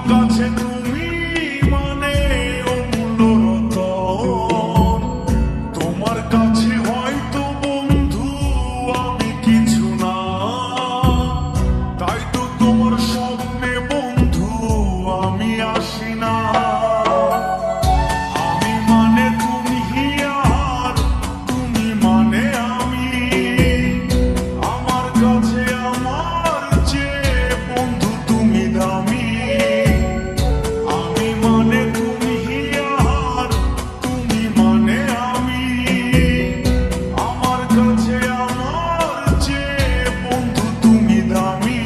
কাছে তুমি মানে অমূল্য রতন। তোমার কাছে হয়তো বন্ধু আমি কিছু না, তাই তো তোমার স্বপ্নে বন্ধু আমি আসি না। আমি মানে তুমি আর তুমি মানে আমি, আমার কাছে আমার চেয়ে বন্ধু তুমি দামি। আমি মানে তুমি আর তুমি মানে আমি, আমার কাছে আমার চেয়ে বন্ধু তুমি দামি।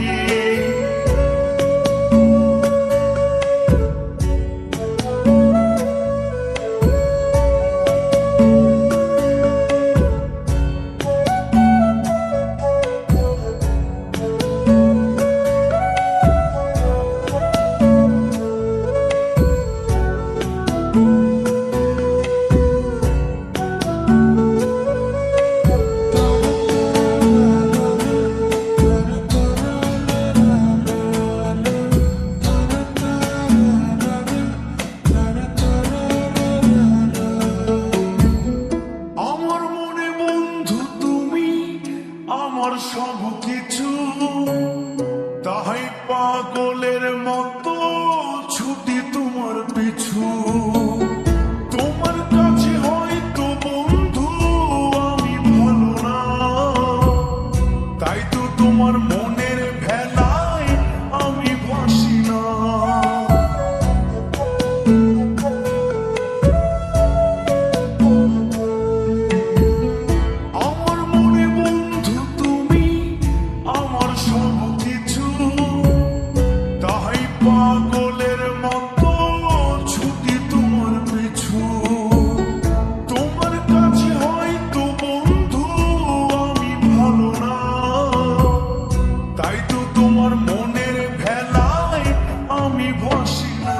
আমার মনে বন্ধু তুমি আমার সব কিছু, তাই পাগলের মতো ছুটি তোমার পিছু। তোমার কাছে হয়তো বন্ধু আমি ভালো না, তাই তো তোমার মনের ভেলায় আমি ভাসি না। আমার মনে বন্ধু তুমি আমার সব কিছু, তাই পাগলের মতো ছুটি তোমার পিছু। তোমার কাছে হয়তো বন্ধু আমি ভালো না, তাই তো তোমার মনের ভেলায় আমি ভাসি না।